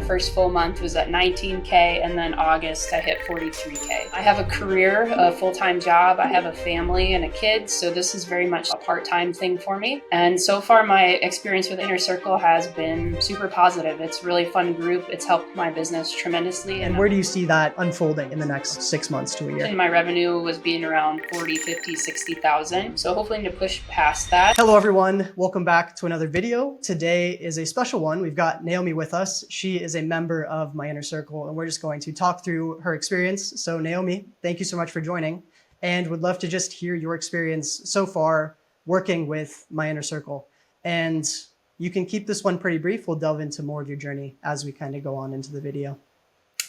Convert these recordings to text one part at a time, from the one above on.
first full month was at 19K, and then August I hit 43K. I have a career, a full-time job. I have a family and a kid, so this is very much a part-time thing for me. And so far my experience with Inner Circle has been super positive. It's a really fun group. It's helped my business tremendously. And where do you see that unfolding in the next 6 months to a year? And my revenue was being around 40, 50, 60,000. So hopefully to push past that. Hello everyone, welcome back to another video. Today is a special one. We've got Naomi with us. She is a member of my Inner Circle and we're just going to talk through her experience. So Naomi, thank you so much for joining and would love to just hear your experience so far working with my Inner Circle. And you can keep this one pretty brief. We'll delve into more of your journey as we kind of go on into the video.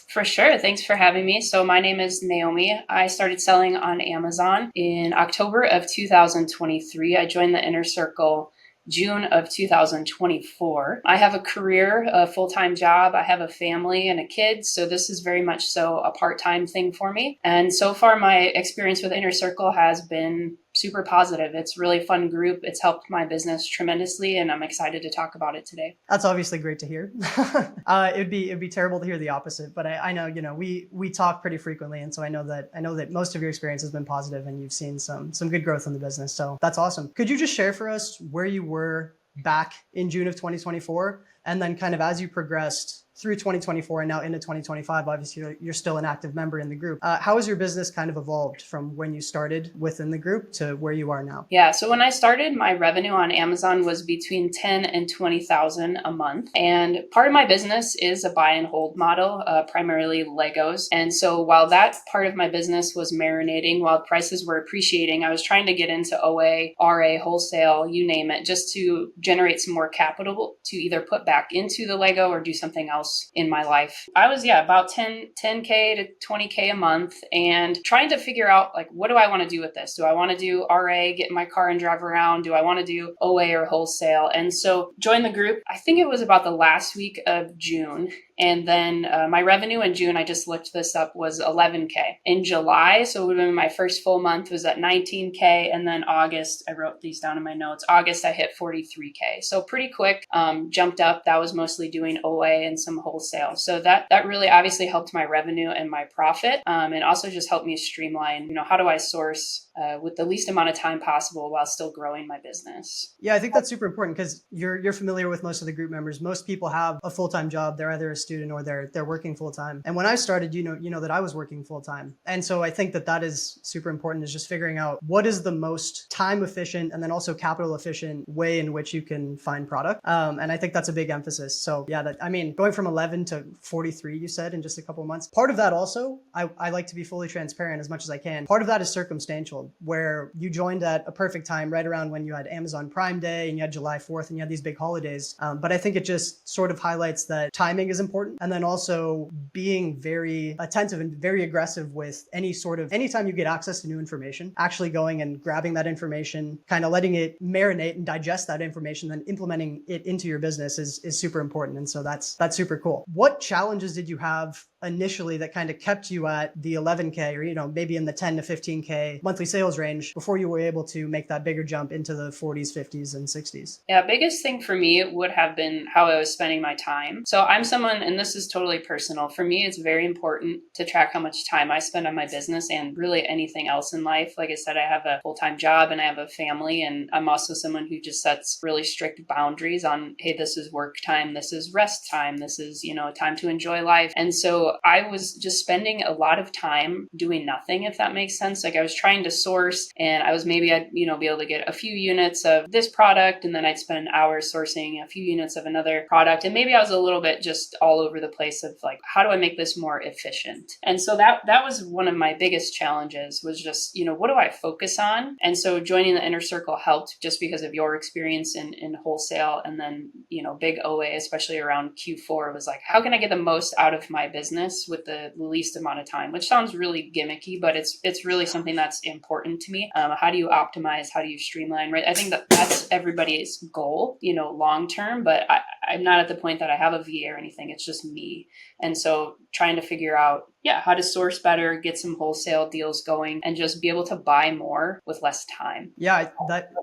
For sure. Thanks for having me. So my name is Naomi. I started selling on Amazon in October of 2023. I joined the Inner Circle June of 2024. I have a career, a full-time job. I have a family and a kid. So this is very much so a part-time thing for me. And so far my experience with Inner Circle has been super positive. It's a really fun group. It's helped my business tremendously and I'm excited to talk about it today. That's obviously great to hear. It'd be terrible to hear the opposite, but I know, we talk pretty frequently. And so I know that most of your experience has been positive and you've seen some good growth in the business. So that's awesome. Could you just share for us where you were back in June of 2024 and then kind of as you progressed through 2024 and now into 2025, obviously you're still an active member in the group. How has your business kind of evolved from when you started within the group to where you are now? Yeah, so when I started, my revenue on Amazon was between 10 and 20,000 a month. And part of my business is a buy and hold model, primarily Legos. And so while that part of my business was marinating, while prices were appreciating, I was trying to get into OA, RA, wholesale, you name it, just to generate some more capital to either put back into the Lego or do something else in my life. I was, about 10K to 20K a month and trying to figure out what do I want to do with this? Do I want to do RA, get in my car and drive around? Do I want to do OA or wholesale? And so join the group. I think it was about the last week of June. And then my revenue in June, I just looked this up, was 11K. In July, so it would have been my first full month, was at 19K. And then August, I wrote these down in my notes, August I hit 43K. So pretty quick, jumped up. That was mostly doing OA and some wholesale. So that really obviously helped my revenue and my profit. And also just helped me streamline, how do I source with the least amount of time possible while still growing my business. Yeah, I think that's super important because you're familiar with most of the group members. Most people have a full-time job. They're either a student or they're working full-time. And when I started, you know that I was working full-time. And so I think that is super important, is just figuring out what is the most time efficient and then also capital efficient way in which you can find product. And I think that's a big emphasis. So yeah, going from 11 to 43, you said in just a couple of months. Part of that also, I like to be fully transparent as much as I can. Part of that is circumstantial, where you joined at a perfect time right around when you had Amazon Prime Day and you had July 4th and you had these big holidays. But I think it just sort of highlights that timing is important. And then also being very attentive and very aggressive with anytime you get access to new information, actually going and grabbing that information, kind of letting it marinate and digest that information, then implementing it into your business is super important. And so that's super cool. What challenges did you have initially that kind of kept you at the 11K or, maybe in the 10 to 15K monthly sales range before you were able to make that bigger jump into the 40s, 50s, and 60s? Yeah, biggest thing for me would have been how I was spending my time. So I'm someone, and this is totally personal, for me, it's very important to track how much time I spend on my business and really anything else in life. Like I said, I have a full-time job and I have a family, and I'm also someone who just sets really strict boundaries on, hey, this is work time, this is rest time, this is, time to enjoy life. And so I was just spending a lot of time doing nothing, if that makes sense. I was trying to source and I'd be able to get a few units of this product and then I'd spend hours sourcing a few units of another product. And maybe I was a little bit just all over the place of how do I make this more efficient? And so that was one of my biggest challenges, was just, what do I focus on? And so joining the Inner Circle helped just because of your experience in wholesale and then, big OA, especially around Q4, was how can I get the most out of my business business with the least amount of time, which sounds really gimmicky, but it's really something that's important to me. How do you optimize? How do you streamline? Right? I think that's everybody's goal, long term. But I'm not at the point that I have a VA or anything. It's just me, and so trying to figure out, how to source better, get some wholesale deals going, and just be able to buy more with less time. Yeah,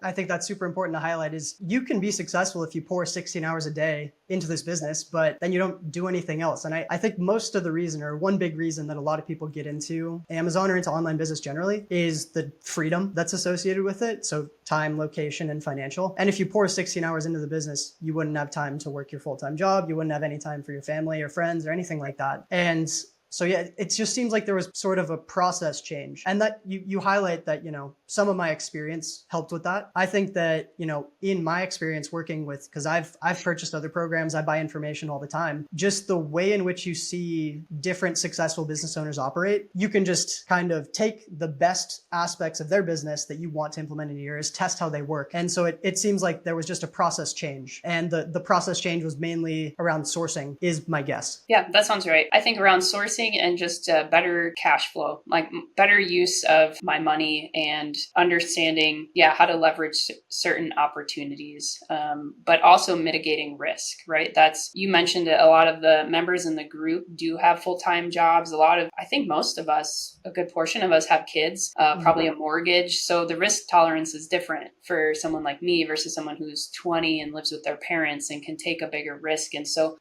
I think that's super important to highlight is you can be successful if you pour 16 hours a day into this business, but then you don't do anything else. And I think most of the reason, or one big reason that a lot of people get into Amazon or into online business generally, is the freedom that's associated with it. So time, location, and financial. And if you pour 16 hours into the business, you wouldn't have time to work your full-time job. You wouldn't have any time for your family or friends or anything like that. And so yeah, it just seems like there was sort of a process change, and that you highlight that, some of my experience helped with that. I think that, in my experience working with, because I've purchased other programs, I buy information all the time, just the way in which you see different successful business owners operate, you can just kind of take the best aspects of their business that you want to implement into yours, test how they work. And so it seems like there was just a process change, and the process change was mainly around sourcing, is my guess. Yeah, that sounds right. I think around sourcing and just better cash flow, like better use of my money and understanding, how to leverage certain opportunities, but also mitigating risk, right? You mentioned it, a lot of the members in the group do have full-time jobs. I think most of us, a good portion of us have kids, probably a mortgage. So the risk tolerance is different for someone like me versus someone who's 20 and lives with their parents and can take a bigger risk. And so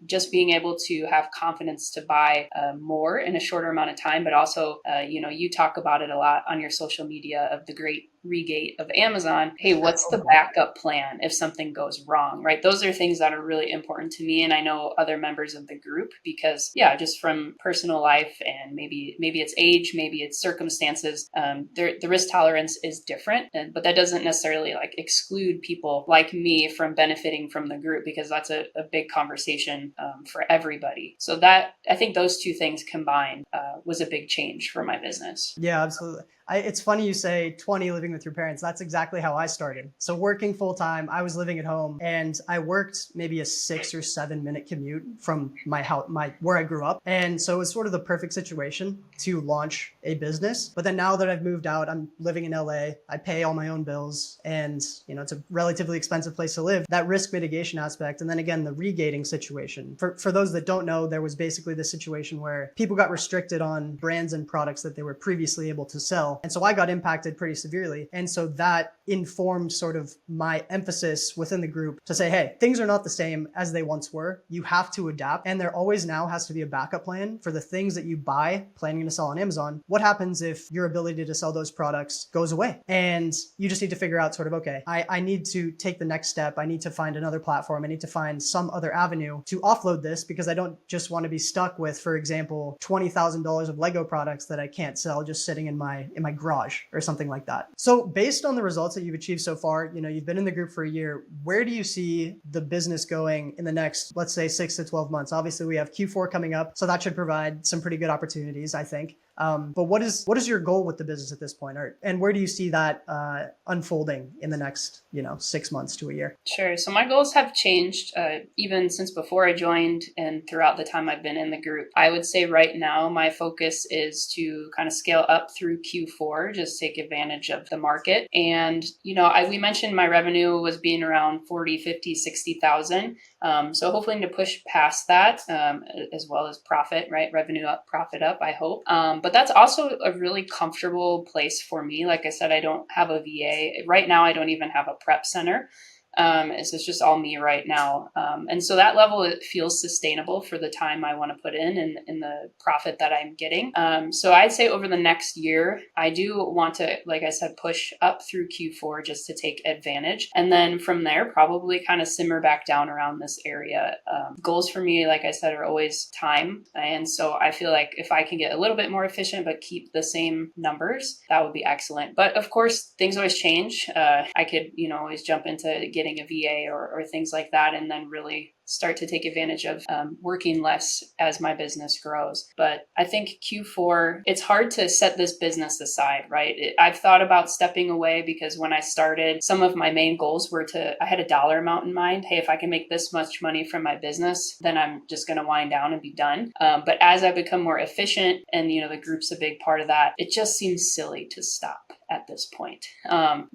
just being able to have confidence to buy more in a shorter amount of time, but also, you talk about it a lot on your social media of the great regate of Amazon. Hey, what's the backup plan if something goes wrong, right? Those are things that are really important to me. And I know other members of the group because, just from personal life and maybe it's age, maybe it's circumstances, the risk tolerance is different. But that doesn't necessarily exclude people like me from benefiting from the group, because that's a big conversation for everybody. So that, I think those two things combined was a big change for my business. Yeah, absolutely. It's funny you say 20 living with your parents. That's exactly how I started. So working full time, I was living at home, and I worked maybe a 6 or 7 minute commute from my house, where I grew up. And so it was sort of the perfect situation to launch a business. But then now that I've moved out, I'm living in LA, I pay all my own bills, and it's a relatively expensive place to live. That risk mitigation aspect, and then again, the regating situation. For those that don't know, there was basically this situation where people got restricted on brands and products that they were previously able to sell. And so I got impacted pretty severely. And so that informed sort of my emphasis within the group to say, hey, things are not the same as they once were. You have to adapt. And there always now has to be a backup plan for the things that you buy, planning to sell on Amazon. What happens if your ability to sell those products goes away? And you just need to figure out sort of, okay, I need to take the next step. I need to find another platform. I need to find some other avenue to offload this, because I don't just want to be stuck with, for example, $20,000 of Lego products that I can't sell just sitting in my garage or something like that. So based on the results that you've achieved so far, you've been in the group for a year. Where do you see the business going in the next, let's say, 6 to 12 months? Obviously, we have Q4 coming up, so that should provide some pretty good opportunities, I think. But what is your goal with the business at this point? And where do you see that unfolding in the next, 6 months to a year? Sure. So my goals have changed even since before I joined and throughout the time I've been in the group. I would say right now my focus is to kind of scale up through Q4, just take advantage of the market. And, we mentioned my revenue was being around 40, 50, 60,000. So hopefully to push past that as well as profit, right? Revenue up, profit up, I hope. But that's also a really comfortable place for me. Like I said, I don't have a VA. Right now, I don't even have a prep center. It's just all me right now. And so that level, it feels sustainable for the time I want to put in the profit that I'm getting. So I'd say over the next year, I do want to, like I said, push up through Q4 just to take advantage. And then from there, probably kind of simmer back down around this area. Goals for me, like I said, are always time. And so I feel like if I can get a little bit more efficient, but keep the same numbers, that would be excellent. But of course, things always change. I could, always jump into getting getting a VA or things like that, and then really start to take advantage of working less as my business grows. But I think Q4, it's hard to set this business aside, right? I've thought about stepping away because when I started, some of my main goals were I had a dollar amount in mind. Hey, if I can make this much money from my business, then I'm just going to wind down and be done. But as I become more efficient, and the group's a big part of that, it just seems silly to stop at this point,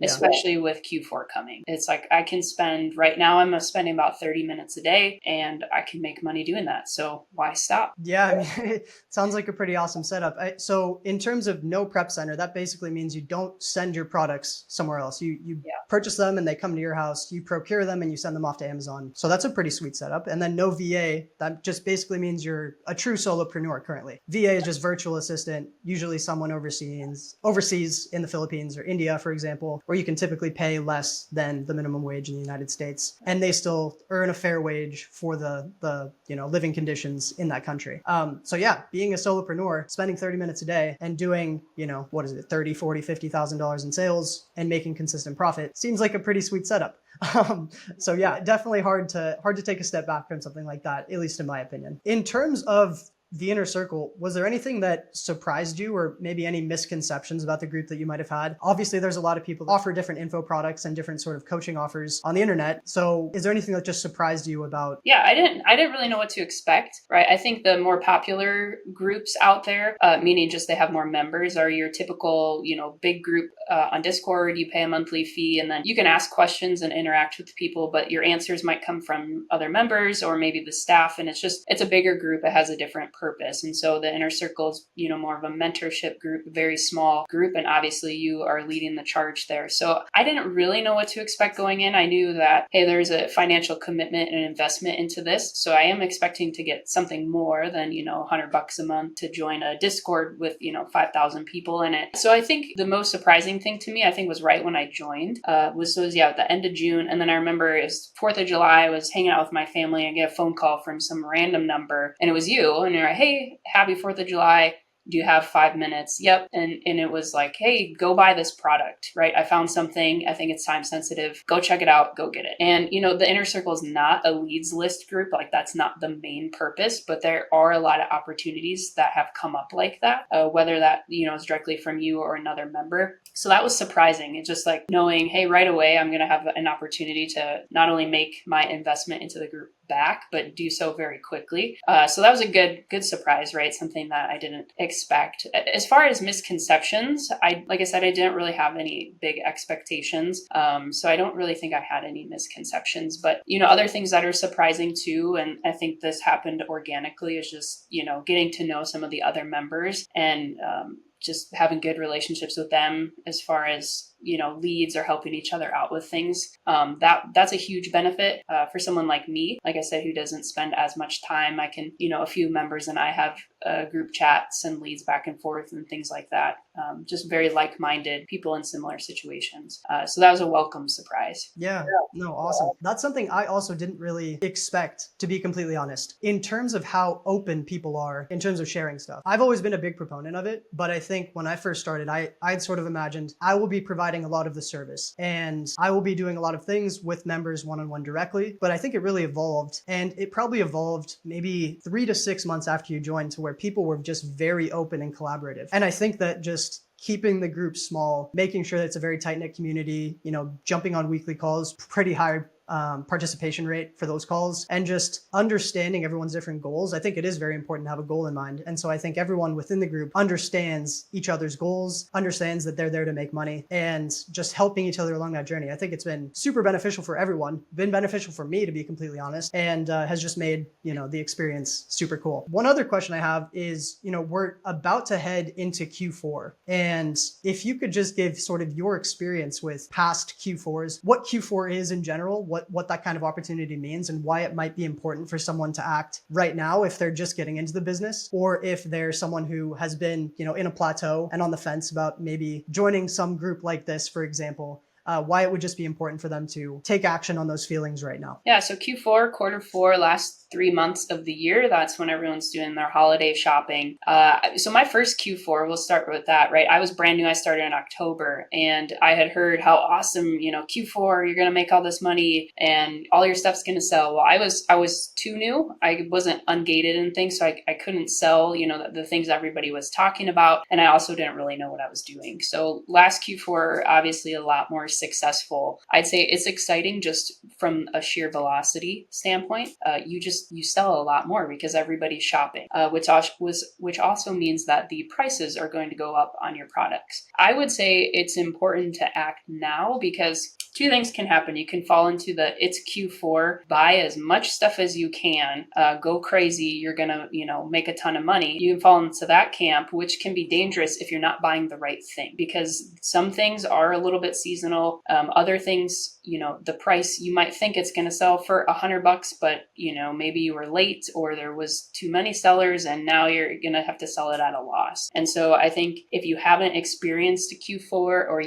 especially with Q4 coming. It's like I can spend, right now I'm spending about 30 minutes a day, and I can make money doing that. So why stop? Yeah, I mean, it sounds like a pretty awesome setup. So in terms of no prep center, that basically means you don't send your products somewhere else. You purchase them and they come to your house, you procure them and you send them off to Amazon. So that's a pretty sweet setup. And then no VA, that just basically means you're a true solopreneur currently. VA is just virtual assistant, usually someone overseas in the Philippines or India, for example, where you can typically pay less than the minimum wage in the United States. And they still earn a fair wage for the living conditions in that country. So yeah, being a solopreneur, spending 30 minutes a day and doing, what is it, 30, 40, $50,000 in sales and making consistent profit seems like a pretty sweet setup. So yeah, definitely hard to take a step back from something like that, at least in my opinion. In terms of the inner circle, was there anything that surprised you or maybe any misconceptions about the group that you might have had? Obviously, there's a lot of people that offer different info products and different sort of coaching offers on the internet. So is there anything that just surprised you about? Yeah, I didn't really know what to expect, right? I think the more popular groups out there, meaning just they have more members, are your typical, big group on Discord. You pay a monthly fee and then you can ask questions and interact with people, but your answers might come from other members or maybe the staff. And it's a bigger group. It has a different purpose. And so the inner circle is, more of a mentorship group, a very small group. And obviously you are leading the charge there. So I didn't really know what to expect going in. I knew that, hey, there's a financial commitment and investment into this. So I am expecting to get something more than, $100 a month to join a Discord with, 5,000 people in it. So I think the most surprising thing to me, I think was right when I joined, was at the end of June. And then I remember it was 4th of July, I was hanging out with my family and I get a phone call from some random number and it was you. And you're like, hey, happy 4th of July. Do you have 5 minutes? Yep. And it was like, hey, go buy this product, right? I found something. I think it's time sensitive. Go check it out. Go get it. And, the inner circle is not a leads list group. Like that's not the main purpose, but there are a lot of opportunities that have come up like that, whether that, is directly from you or another member. So that was surprising. It's just like knowing, hey, right away, I'm going to have an opportunity to not only make my investment into the group back, but do so very quickly. So that was a good surprise, right? Something that I didn't expect. As far as misconceptions, like I said, I didn't really have any big expectations. So I don't really think I had any misconceptions, but, other things that are surprising too. And I think this happened organically is just, getting to know some of the other members and, just having good relationships with them as far as, leads or helping each other out with things. That's a huge benefit for someone like me, like I said, who doesn't spend as much time. I can, a few members and I have group chats and leads back and forth and things like that. Just very like-minded people in similar situations. So that was a welcome surprise. Yeah, no, awesome. That's something I also didn't really expect, to be completely honest, in terms of how open people are in terms of sharing stuff. I've always been a big proponent of it, but I think when I first started, I'd sort of imagined I will be providing a lot of the service and I will be doing a lot of things with members one-on-one directly. But I think it really evolved, and it probably evolved maybe 3 to 6 months after you joined to where people were just very open and collaborative. And I think that just keeping the group small, making sure that it's a very tight-knit community, jumping on weekly calls, pretty high participation rate for those calls, and just understanding everyone's different goals. I think it is very important to have a goal in mind. And so I think everyone within the group understands each other's goals, understands that they're there to make money, and just helping each other along that journey. I think it's been super beneficial for everyone, been beneficial for me, to be completely honest, and has just made, the experience super cool. One other question I have is, we're about to head into Q4. And if you could just give sort of your experience with past Q4s, what Q4 is in general, what that kind of opportunity means and why it might be important for someone to act right now if they're just getting into the business, or if they're someone who has been, in a plateau and on the fence about maybe joining some group like this, for example. why it would just be important for them to take action on those feelings right now. Yeah, so Q4, quarter four, last 3 months of the year, that's when everyone's doing their holiday shopping. So my first Q4, we'll start with that, right? I was brand new. I started in October, and I had heard how awesome, Q4, you're going to make all this money and all your stuff's going to sell. Well, I was too new. I wasn't ungated and things, so I couldn't sell, the things everybody was talking about. And I also didn't really know what I was doing. So last Q4, obviously a lot more successful. I'd say it's exciting just from a sheer velocity standpoint. You sell a lot more because everybody's shopping, which also means that the prices are going to go up on your products. I would say it's important to act now because two things can happen. You can fall into the it's Q4, buy as much stuff as you can, go crazy. You're gonna, make a ton of money. You can fall into that camp, which can be dangerous if you're not buying the right thing, because some things are a little bit seasonal. Other things, the price, you might think it's going to sell for $100, but maybe you were late or there was too many sellers and now you're going to have to sell it at a loss. And so I think if you haven't experienced a Q4, or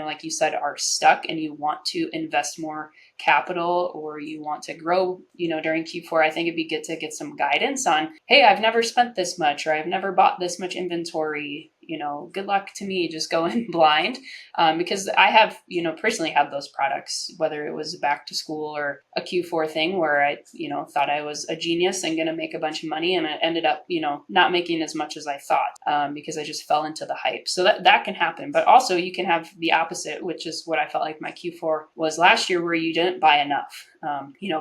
like you said, are stuck and you want to invest more capital, or you want to grow, during Q4, I think it'd be good to get some guidance on, hey, I've never spent this much, or I've never bought this much inventory. Good luck to me just going blind, because I have, personally have those products, whether it was back to school or a Q4 thing where I, thought I was a genius and going to make a bunch of money, and it ended up, not making as much as I thought, because I just fell into the hype. So that can happen. But also you can have the opposite, which is what I felt like my Q4 was last year, where you didn't buy enough.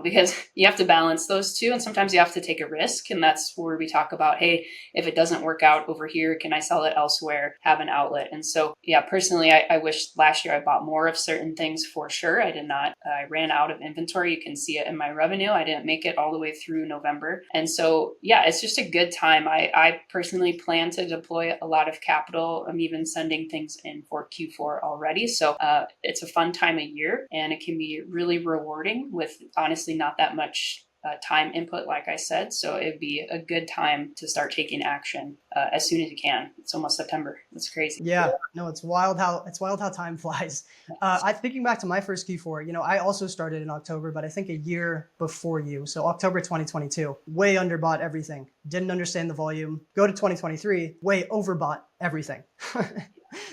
Because you have to balance those two, and sometimes you have to take a risk. And that's where we talk about, hey, if it doesn't work out over here, can I sell it elsewhere, have an outlet? And so, yeah, personally, I wish last year I bought more of certain things for sure. I did not. I ran out of inventory. You can see it in my revenue. I didn't make it all the way through November. And so, yeah, it's just a good time. I personally plan to deploy a lot of capital. I'm even sending things in for Q4 already. So it's a fun time of year, and it can be really rewarding with honestly not that much time input, like I said. So it'd be a good time to start taking action as soon as you can. It's almost September. That's crazy. Yeah, no, it's wild how time flies. I thinking back to my first Q4, I also started in October, but I think a year before you. So October 2022, way underbought everything. Didn't understand the volume. Go to 2023, way overbought everything.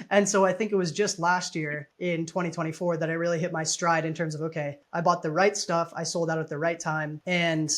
And so I think it was just last year in 2024 that I really hit my stride in terms of, okay, I bought the right stuff. I sold out at the right time. And,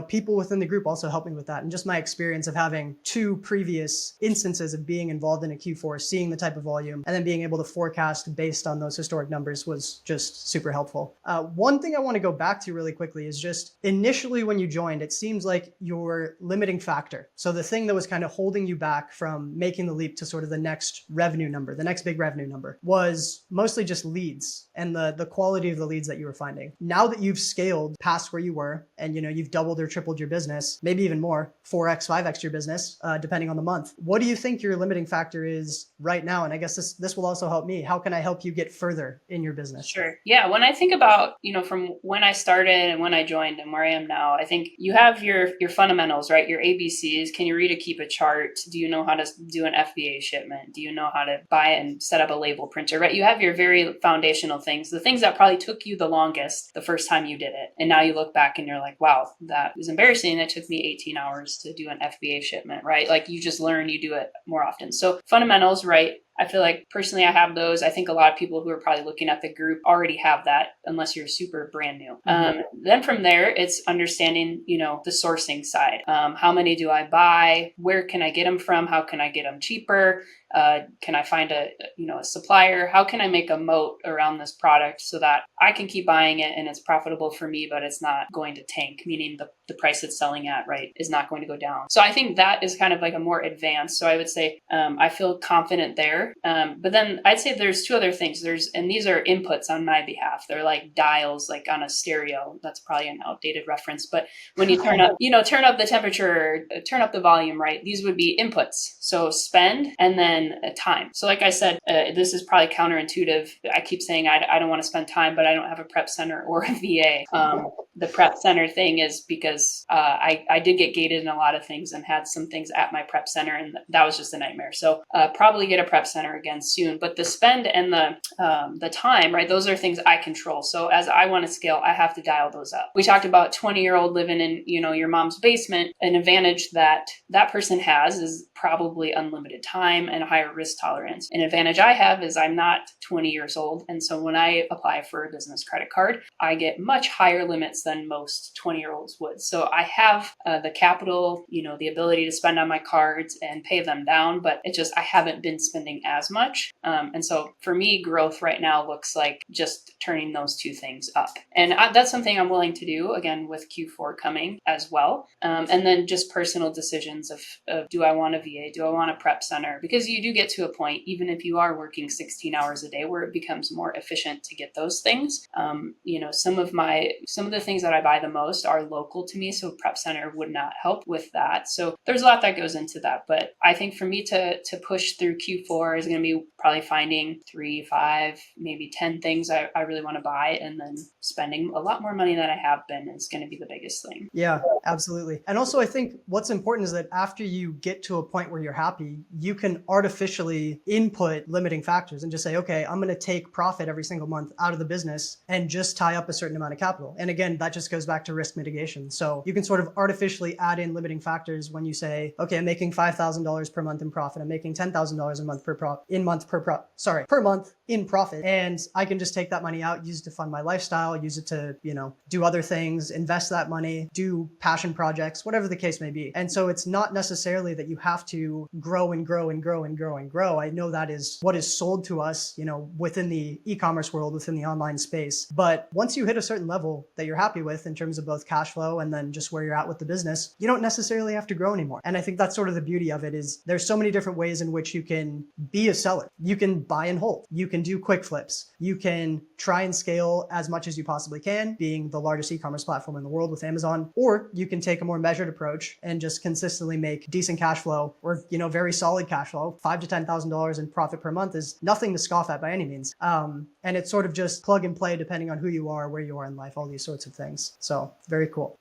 people within the group also helped me with that. And just my experience of having two previous instances of being involved in a Q4, seeing the type of volume, and then being able to forecast based on those historic numbers was just super helpful. One thing I want to go back to really quickly is just initially when you joined, it seems like your limiting factor. So the thing that was kind of holding you back from making the leap to sort of the next revenue number, the next big revenue number, was mostly just leads and the quality of the leads that you were finding. Now that you've scaled past where you were, and you've doubled or tripled your business, maybe even more, 4x, 5x your business, depending on the month. What do you think your limiting factor is right now? And I guess this will also help me. How can I help you get further in your business? Sure. Yeah. When I think about, from when I started and when I joined and where I am now, I think you have your fundamentals, right? Your ABCs. Can you read or keep a chart? Do you know how to do an FBA shipment? Do you know how to buy and set up a label printer, right? You have your very foundational things, the things that probably took you the longest the first time you did it. And now you look back and you're like, wow, that was embarrassing. It took me 18 hours to do an FBA shipment, right? Like you just learn, you do it more often. So fundamentals, right? I feel like personally I have those. I think a lot of people who are probably looking at the group already have that, unless you're super brand new. Then from there, it's understanding, the sourcing side. How many do I buy? Where can I get them from? How can I get them cheaper? Can I find a supplier? How can I make a moat around this product so that I can keep buying it and it's profitable for me, but it's not going to tank, meaning the price it's selling at, right, is not going to go down. So I think that is kind of like a more advanced. So I would say I feel confident there. But then I'd say there's two other things. And these are inputs on my behalf. They're like dials, like on a stereo. That's probably an outdated reference. But when you turn up, turn up the temperature, turn up the volume, right? These would be inputs. So spend and then time. So like I said, this is probably counterintuitive. I keep saying I don't want to spend time, but I don't have a prep center or a VA. the prep center thing is because I did get gated in a lot of things and had some things at my prep center, and that was just a nightmare. So probably get a prep center again soon. But the spend and the time, right? Those are things I control. So as I want to scale, I have to dial those up. We talked about 20-year-old living in, your mom's basement. An advantage that person has is probably unlimited time and a higher risk tolerance. An advantage I have is I'm not 20 years old. And so when I apply for a business credit card, I get much higher limits than most 20-year-olds would. So I have the capital, the ability to spend on my cards and pay them down, but I haven't been spending as much. And so for me, growth right now looks like just turning those two things up. And that's something I'm willing to do, again, with Q4 coming as well. And then just personal decisions of do I want a VA? Do I want a prep center? Because you do get to a point, even if you are working 16 hours a day, where it becomes more efficient to get those things. Some of the things that I buy the most are local to me, so prep center would not help with that. So there's a lot that goes into that. But I think for me to push through Q4 is going to be probably finding 3, 5, maybe 10 things I really want to buy, and then spending a lot more money than I have been is going to be the biggest thing. Yeah, absolutely. And also I think what's important is that after you get to a point where you're happy, you can artificially input limiting factors and just say, okay, I'm going to take profit every single month out of the business and just tie up a certain amount of capital. And again, that just goes back to risk mitigation. So you can sort of artificially add in limiting factors when you say, okay, I'm making $5,000 per month in profit. I'm making $10,000 a month per month in profit. And I can just take that money out, use it to fund my lifestyle, use it to, do other things, invest that money, do passion projects, whatever the case may be. And so it's not necessarily that you have to grow and grow and grow and grow and grow. I know that is what is sold to us, within the e-commerce world, within the online space. But once you hit a certain level that you're happy with in terms of both cash flow and then just where you're at with the business, you don't necessarily have to grow anymore. And I think that's sort of the beauty of it, is there's so many different ways in which you can be a seller. You can buy and hold. You can do quick flips. You can try and scale as much as you possibly can, being the largest e-commerce platform in the world with Amazon, or you can take a more measured approach and just consistently make decent cash flow, or, very solid cash flow. $5,000 to $10,000 in profit per month is nothing to scoff at by any means. And it's sort of just plug and play depending on who you are, where you are in life, all these sorts of things. So very cool.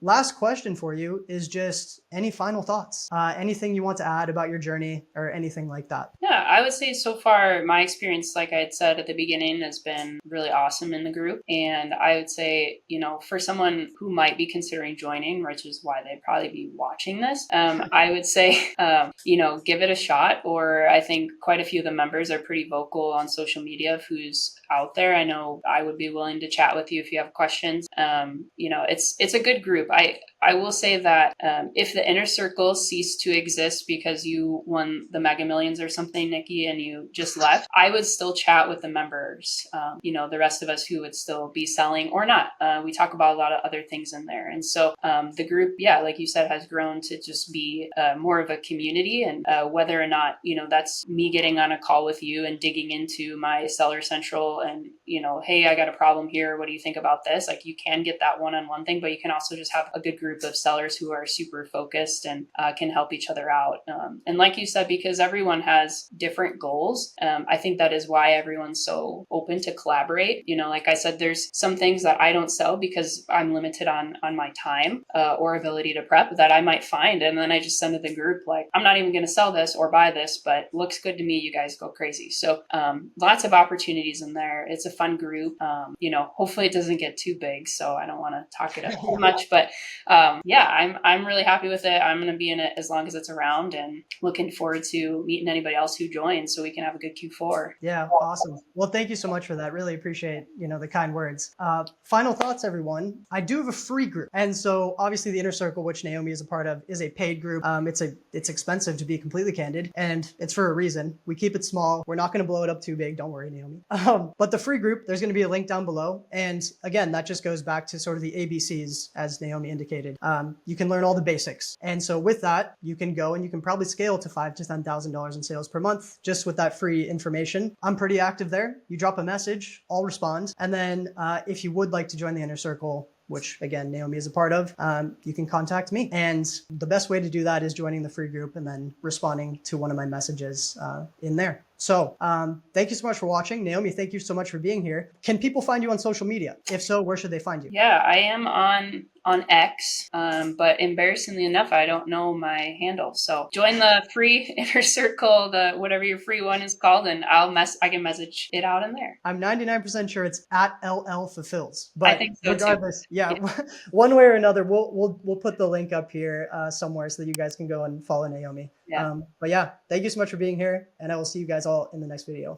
Last question for you is just any final thoughts, anything you want to add about your journey or anything like that? Yeah, I would say so far, my experience, like I had said at the beginning, has been really awesome in the group. And I would say, for someone who might be considering joining, which is why they'd probably be watching this, I would say, give it a shot. Or I think quite a few of the members are pretty vocal on social media of who's out there. I know I would be willing to chat with you if you have questions. It's a good group. I will say that if the inner circle ceased to exist because you won the Mega Millions or something, Nikki, and you just left, I would still chat with the members, the rest of us who would still be selling or not. We talk about a lot of other things in there. And so the group, like you said, has grown to just be more of a community. And whether or not, that's me getting on a call with you and digging into my Seller Central and, hey, I got a problem here. What do you think about this? Like, you can get that one-on-one thing, but you can also just have a good group of sellers who are super focused and can help each other out. And like you said, because everyone has different goals, I think that is why everyone's so open to collaborate. Like I said, there's some things that I don't sell because I'm limited on my time or ability to prep that I might find. And then I just send to the group, like, I'm not even going to sell this or buy this, but looks good to me. You guys go crazy. So lots of opportunities in there. It's a fun group. Hopefully it doesn't get too big, so I don't want to talk it up too much, but I'm really happy with it. I'm going to be in it as long as it's around, and looking forward to meeting anybody else who joins so we can have a good Q4. Yeah, awesome. Well, thank you so much for that. Really appreciate, the kind words. Final thoughts, everyone. I do have a free group. And so obviously the Inner Circle, which Naomi is a part of, is a paid group. It's expensive, to be completely candid, and it's for a reason. We keep it small. We're not going to blow it up too big. Don't worry, Naomi. But the free group, there's going to be a link down below. And again, that just goes back to sort of the ABCs, as Naomi indicated. You can learn all the basics. And so with that, you can go and you can probably scale to $5,000 to $10,000 in sales per month just with that free information. I'm pretty active there. You drop a message, I'll respond. And then if you would like to join the Inner Circle, which again, Naomi is a part of, you can contact me. And the best way to do that is joining the free group and then responding to one of my messages in there. So thank you so much for watching. Naomi, thank you so much for being here. Can people find you on social media? If so, where should they find you? Yeah, I am on X, but embarrassingly enough, I don't know my handle. So join the free inner circle, the whatever your free one is called, and I can message it out in there. I'm 99% sure it's at LL Fulfills. I But think so too. regardless, yeah, one way or another, we'll put the link up here somewhere so that you guys can go and follow Naomi. Yeah. But yeah, thank you so much for being here, and I will see you guys all in the next video.